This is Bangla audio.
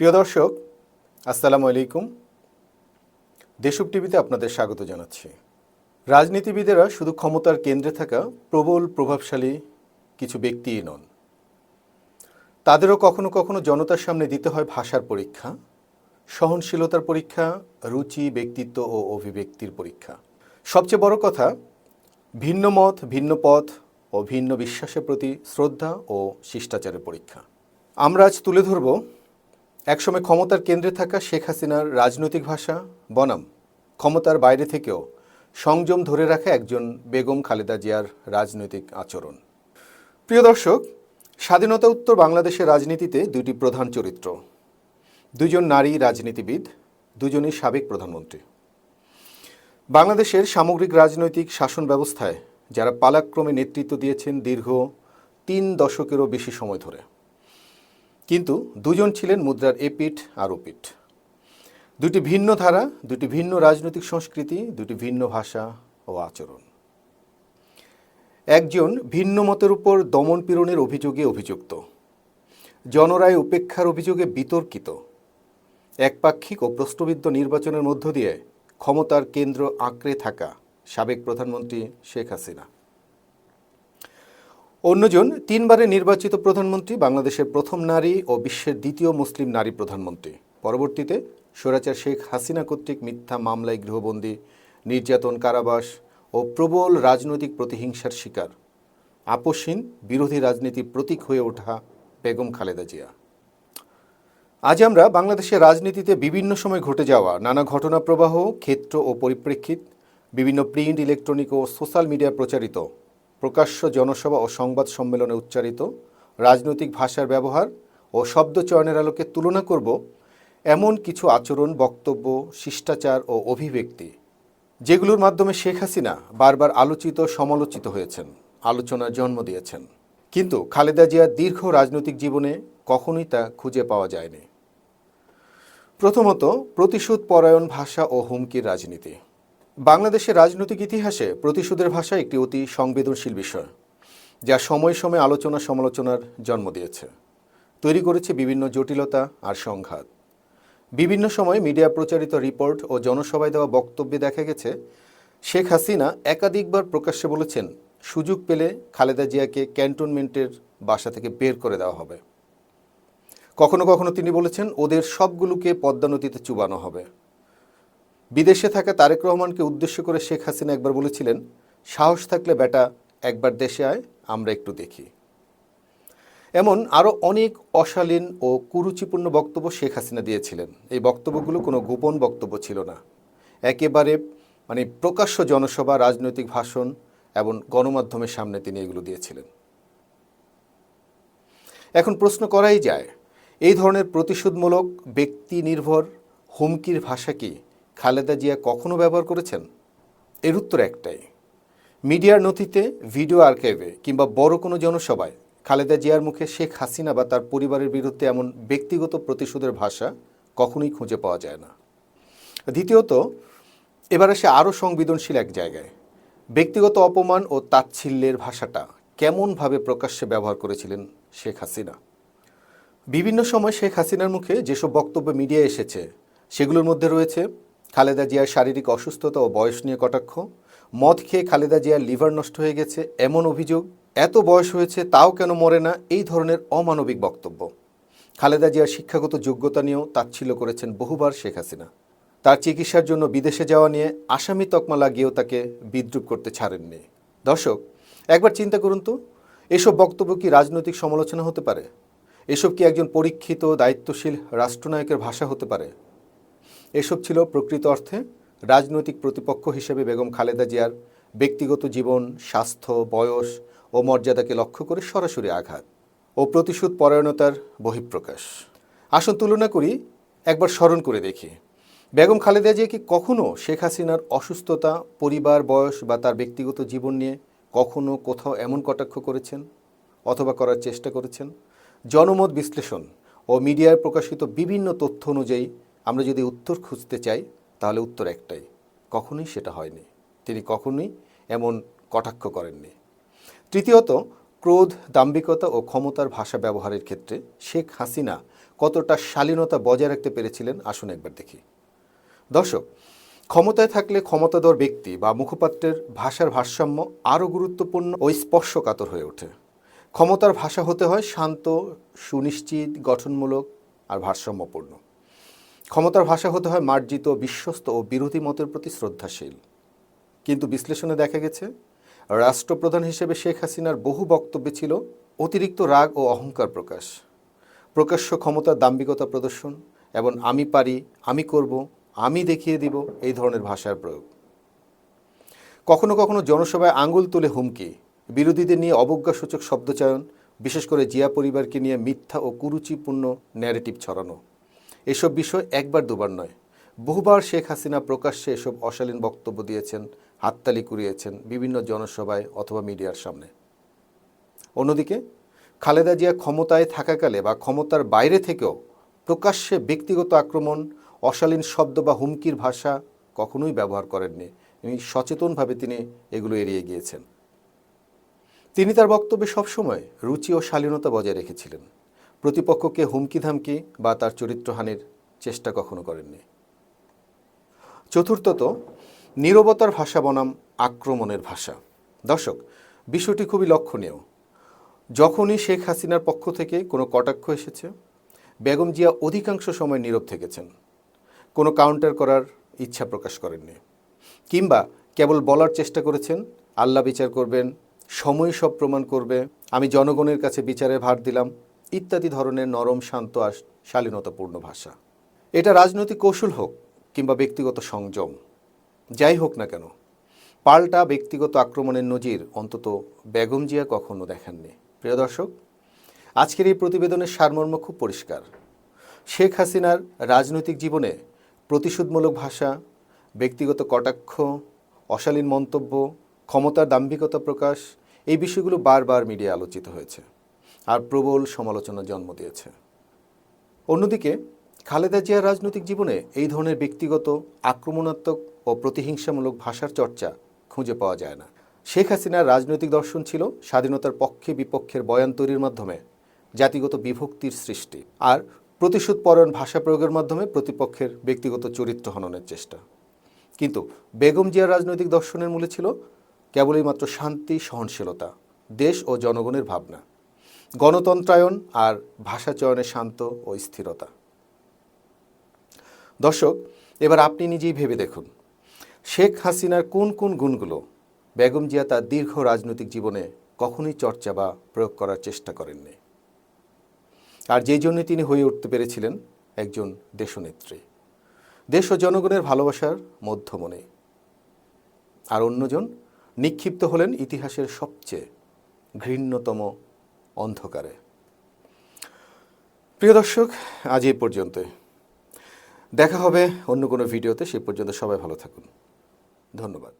প্রিয় দর্শক, আসসালামু আলাইকুম। দেশব টিভিতে আপনাদের স্বাগত জানাচ্ছি। রাজনীতিবিদেরা শুধু ক্ষমতার কেন্দ্রে থাকা প্রবল প্রভাবশালী কিছু ব্যক্তিই নন, তাদেরও কখনো কখনো জনতার সামনে দিতে হয় ভাষার পরীক্ষা, সহনশীলতার পরীক্ষা, রুচি, ব্যক্তিত্ব ও অভিব্যক্তির পরীক্ষা। সবচেয়ে বড় কথা, ভিন্ন মত, ভিন্ন পথ ও ভিন্ন বিশ্বাসের প্রতি শ্রদ্ধা ও শিষ্টাচারের পরীক্ষা। আমরা আজ তুলে ধরব একসময় ক্ষমতার কেন্দ্রে থাকা শেখ হাসিনার রাজনৈতিক ভাষা বনাম ক্ষমতার বাইরে থেকেও সংযম ধরে রাখা একজন বেগম খালেদা জিয়ার রাজনৈতিক আচরণ। প্রিয় দর্শক, স্বাধীনতা উত্তর বাংলাদেশের রাজনীতিতে দুটি প্রধান চরিত্র, দুজন নারী রাজনীতিবিদ, দুজনই সাবেক প্রধানমন্ত্রী। বাংলাদেশের সামগ্রিক রাজনৈতিক শাসন ব্যবস্থায় যারা পালাক্রমে নেতৃত্ব দিয়েছেন দীর্ঘ ৩ দশকেরও বেশি সময় ধরে, কিন্তু দুজন ছিলেন মুদ্রার এপিঠ আর ওপিঠ। দুটি ভিন্ন ধারা, দুটি ভিন্ন রাজনৈতিক সংস্কৃতি, দুটি ভিন্ন ভাষা ও আচরণ। একজন ভিন্ন মতের উপর দমন পীড়নের অভিযোগে অভিযুক্ত, জনরায় উপেক্ষার অভিযোগে বিতর্কিত, একপাক্ষিক ও প্রশ্নবিদ্ধ নির্বাচনের মধ্য দিয়ে ক্ষমতার কেন্দ্র আঁকড়ে থাকা সাবেক প্রধানমন্ত্রী শেখ হাসিনা। অন্যজন ৩ বারে নির্বাচিত প্রধানমন্ত্রী, বাংলাদেশের প্রথম নারী ও বিশ্বের দ্বিতীয় মুসলিম নারী প্রধানমন্ত্রী। পরবর্তীতে স্বৈরাচার শেখ হাসিনা কর্তৃক মিথ্যা মামলায় গৃহবন্দী, নির্যাতন, কারাবাস ও প্রবল রাজনৈতিক প্রতিহিংসার শিকার, আপোষহীন বিরোধী রাজনীতির প্রতীক হয়ে ওঠা বেগম খালেদা জিয়া। আজ আমরা বাংলাদেশের রাজনীতিতে বিভিন্ন সময় ঘটে যাওয়া নানা ঘটনা প্রবাহ, ক্ষেত্র ও পরিপ্রেক্ষিত, বিভিন্ন প্রিন্ট, ইলেকট্রনিক ও সোশ্যাল মিডিয়ায় প্রচারিত, প্রকাশ্য জনসভা ও সংবাদ সম্মেলনে উচ্চারিত রাজনৈতিক ভাষার ব্যবহার ও শব্দচয়নের আলোকে তুলনা করব এমন কিছু আচরণ, বক্তব্য, শিষ্টাচার ও অভিব্যক্তি যেগুলোর মাধ্যমে শেখ হাসিনা বারবার আলোচিত, সমালোচিত হয়েছেন, আলোচনার জন্ম দিয়েছেন। কিন্তু খালেদা জিয়ার দীর্ঘ রাজনৈতিক জীবনে কখনোই তা খুঁজে পাওয়া যায়নি। প্রথমত, প্রতিশোধ পরায়ণ ভাষা ও হুমকির রাজনীতি। বাংলাদেশের রাজনৈতিক ইতিহাসে প্রতিশোধের ভাষা একটি অতি সংবেদনশীল বিষয়, যা সময়ে সময়ে আলোচনা সমালোচনার জন্ম দিয়েছে, তৈরি করেছে বিভিন্ন জটিলতা আর সংঘাত। বিভিন্ন সময় মিডিয়া প্রচারিত রিপোর্ট ও জনসভায় দেওয়া বক্তব্যে দেখা গেছে শেখ হাসিনা একাধিকবার প্রকাশ্যে বলেছেন সুযোগ পেলে খালেদা জিয়াকে ক্যান্টনমেন্টের বাসা থেকে বের করে দেওয়া হবে। কখনো কখনো তিনি বলেছেন ওদের সবগুলোকে পদ্মা নদীতে চুবানো হবে। বিদেশে থাকা তারেক রহমানকে উদ্দেশ্য করে শেখ হাসিনা একবার বলেছিলেন, সাহস থাকলে বেটা একবার দেশে আয়, আমরা একটু দেখি। এমন আরও অনেক অশালীন ও কুরুচিপূর্ণ বক্তব্য শেখ হাসিনা দিয়েছিলেন। এই বক্তব্যগুলো কোনো গোপন বক্তব্য ছিল না, একেবারে প্রকাশ্য জনসভা, রাজনৈতিক ভাষণ এবং গণমাধ্যমের সামনে তিনি এগুলো দিয়েছিলেন। এখন প্রশ্ন করাই যায়, এই ধরনের প্রতিশোধমূলক, ব্যক্তি নির্ভর হুমকির ভাষা কি খালেদা জিয়া কখনো ব্যবহার করেছেন? এর উত্তর একটাই, মিডিয়ার নথিতে, ভিডিও আর্কাইভে কিংবা বড় কোনো জনসভায় খালেদা জিয়ার মুখে শেখ হাসিনা বা তার পরিবারের বিরুদ্ধে এমন ব্যক্তিগত প্রতিশোধের ভাষা কখনোই খুঁজে পাওয়া যায় না। দ্বিতীয়ত, এবার আসে আরও সংবেদনশীল এক জায়গায়, ব্যক্তিগত অপমান ও তাচ্ছিল্যের ভাষাটা কেমনভাবে প্রকাশ্যে ব্যবহার করেছিলেন শেখ হাসিনা। বিভিন্ন সময় শেখ হাসিনার মুখে যেসব বক্তব্য মিডিয়ায় এসেছে সেগুলোর মধ্যে রয়েছে খালেদা জিয়ার শারীরিক অসুস্থতা ও বয়স নিয়ে কটাক্ষ, মদ খেয়ে খালেদা জিয়ার লিভার নষ্ট হয়ে গেছে এমন অভিযোগ, এত বয়স হয়েছে তাও কেন মরে না, এই ধরনের অমানবিক বক্তব্য। খালেদা জিয়ার শিক্ষাগত যোগ্যতা নিয়েও তাচ্ছিল্য করেছেন বহুবার শেখ হাসিনা। তার চিকিৎসার জন্য বিদেশে যাওয়া নিয়ে আসামি তকমা লাগিয়েও তাকে বিদ্রূপ করতে ছাড়েননি। দর্শক, একবার চিন্তা করুন তো, এসব বক্তব্য কি রাজনৈতিক সমালোচনা হতে পারে? এসব কি একজন পরীক্ষিত, দায়িত্বশীল রাষ্ট্রনায়কের ভাষা হতে পারে? এসব ছিল প্রকৃত অর্থে রাজনৈতিক প্রতিপক্ষ হিসেবে বেগম খালেদা জিয়ার ব্যক্তিগত জীবন, স্বাস্থ্য, বয়স ও মর্যাদাকে লক্ষ্য করে সরাসরি আঘাত ও প্রতিশোধ পরায়ণতার বহিঃপ্রকাশ। আসুন তুলনা করি, একবার স্মরণ করে দেখি, বেগম খালেদা জিয়া কি কখনো শেখ হাসিনার অসুস্থতা, পরিবার, বয়স বা তার ব্যক্তিগত জীবন নিয়ে কখনো কোথাও এমন কটাক্ষ করেছেন অথবা করার চেষ্টা করেছেন? জনমত বিশ্লেষণ ও মিডিয়ায় প্রকাশিত বিভিন্ন তথ্য অনুযায়ী আমরা যদি উত্তর খুঁজতে চাই, তাহলে উত্তর একটাই, কখনোই সেটা হয়নি। তিনি কখনোই এমন কটাক্ষ করেননি। তৃতীয়ত, ক্রোধ, দাম্ভিকতা ও ক্ষমতার ভাষা ব্যবহারের ক্ষেত্রে শেখ হাসিনা কতটা শালীনতা বজায় রাখতে পেরেছিলেন আসুন একবার দেখি। দর্শক, ক্ষমতায় থাকলে ক্ষমতাধর ব্যক্তি বা মুখপাত্রের ভাষার ভারসাম্য আরও গুরুত্বপূর্ণ ও স্পর্শকাতর হয়ে ওঠে। ক্ষমতার ভাষা হতে হয় শান্ত, সুনিশ্চিত, গঠনমূলক আর ভারসাম্যপূর্ণ। ক্ষমতার ভাষা হতে হয় মার্জিত, বিশ্বস্ত ও বিরোধী মতের প্রতি শ্রদ্ধাশীল। কিন্তু বিশ্লেষণে দেখা গেছে রাষ্ট্রপ্রধান হিসেবে শেখ হাসিনার বহু বক্তব্যে ছিল অতিরিক্ত রাগ ও অহংকার প্রকাশ, প্রকাশ্য ক্ষমতার দাম্ভিকতা প্রদর্শন এবং আমি পারি, আমি করব, আমি দেখিয়ে দিব এই ধরনের ভাষার প্রয়োগ। কখনো কখনো জনসভায় আঙুল তুলে হুমকি, বিরোধীদের নিয়ে অবজ্ঞাসূচক শব্দচয়ন, বিশেষ করে জিয়া পরিবারকে নিয়ে মিথ্যা ও কুরুচিপূর্ণ ন্যারেটিভ ছড়ানো। এসব বিষয় একবার দুবার নয়, বহুবার শেখ হাসিনা প্রকাশ্যে এসব অশালীন বক্তব্য দিয়েছেন, হাততালি কুড়িয়েছেন বিভিন্ন জনসভায় অথবা মিডিয়ার সামনে। অন্যদিকে খালেদা জিয়া ক্ষমতায় থাকাকালে বা ক্ষমতার বাইরে থেকেও প্রকাশ্যে ব্যক্তিগত আক্রমণ, অশালীন শব্দ বা হুমকির ভাষা কখনোই ব্যবহার করেননি। সচেতনভাবে তিনি এগুলো এড়িয়ে গিয়েছেন। তিনি তার বক্তব্যে সবসময় রুচি ও শালীনতা বজায় রেখেছিলেন। প্রতিপক্ষকে হুমকি ধামকি বা তার চরিত্রহানির চেষ্টা কখনো করেননি। চতুর্থত, নীরবতার ভাষা বনাম আক্রমণের ভাষা। দর্শক, বিষয়টি খুবই লক্ষণীয়। যখনই শেখ হাসিনার পক্ষ থেকে কোনো কটাক্ষ এসেছে, বেগম জিয়া অধিকাংশ সময় নীরব থেকেছেন, কোনো কাউন্টার করার ইচ্ছা প্রকাশ করেননি, কিংবা কেবল বলার চেষ্টা করেছেন আল্লাহ বিচার করবেন, সময় সব প্রমাণ করবে, আমি জনগণের কাছে বিচারের ভার দিলাম ইত্যাদি ধরনের নরম, শান্ত আর শালীনতাপূর্ণ ভাষা। এটা রাজনৈতিক কৌশল হোক কিংবা ব্যক্তিগত সংযম, যাই হোক না কেন, পাল্টা ব্যক্তিগত আক্রমণের নজির অন্তত বেগম জিয়া কখনো দেখাননি। প্রিয় দর্শক, আজকের এই প্রতিবেদনের সারমর্ম খুব পরিষ্কার। শেখ হাসিনার রাজনৈতিক জীবনে প্রতিশোধমূলক ভাষা, ব্যক্তিগত কটাক্ষ, অশালীন মন্তব্য, ক্ষমতার দাম্ভিকতা প্রকাশ, এই বিষয়গুলো বারবার মিডিয়া আলোচিত হয়েছে আর প্রবল সমালোচনা জন্ম দিয়েছে। অন্যদিকে খালেদা জিয়ার রাজনৈতিক জীবনে এই ধরনের ব্যক্তিগত, আক্রমণাত্মক ও প্রতিহিংসামূলক ভাষার চর্চা খুঁজে পাওয়া যায় না। শেখ হাসিনার রাজনৈতিক দর্শন ছিল স্বাধীনতার পক্ষে বিপক্ষের বয়ান তৈরির মাধ্যমে জাতিগত বিভক্তির সৃষ্টি আর প্রতিশোধপরায়ণ ভাষা প্রয়োগের মাধ্যমে প্রতিপক্ষের ব্যক্তিগত চরিত্র হননের চেষ্টা। কিন্তু বেগম জিয়ার রাজনৈতিক দর্শনের মূলে ছিল কেবলই মাত্র শান্তি, সহনশীলতা, দেশ ও জনগণের ভাবনা, গণতন্ত্রায়ন আর ভাষা চয়নে শান্ত ও স্থিরতা। দর্শক, এবার আপনি নিজেই ভেবে দেখুন, শেখ হাসিনার কোন কোন গুণগুলো বেগম জিয়া তার দীর্ঘ রাজনৈতিক জীবনে কখনোই চর্চা বা প্রয়োগ করার চেষ্টা করেননি, আর যেই জন্য তিনি হয়ে উঠতে পেরেছিলেন একজন দেশনেত্রী, দেশ ও জনগণের ভালোবাসার মধ্যমণি। আর অন্যজন নিক্ষিপ্ত হলেন ইতিহাসের সবচেয়ে ঘৃণ্যতম অন্ধকারে। প্রিয় দর্শক, আজ এই পর্যন্তই। দেখা হবে অন্য কোনো ভিডিওতে। সে পর্যন্ত সবাই ভালো থাকুন। ধন্যবাদ।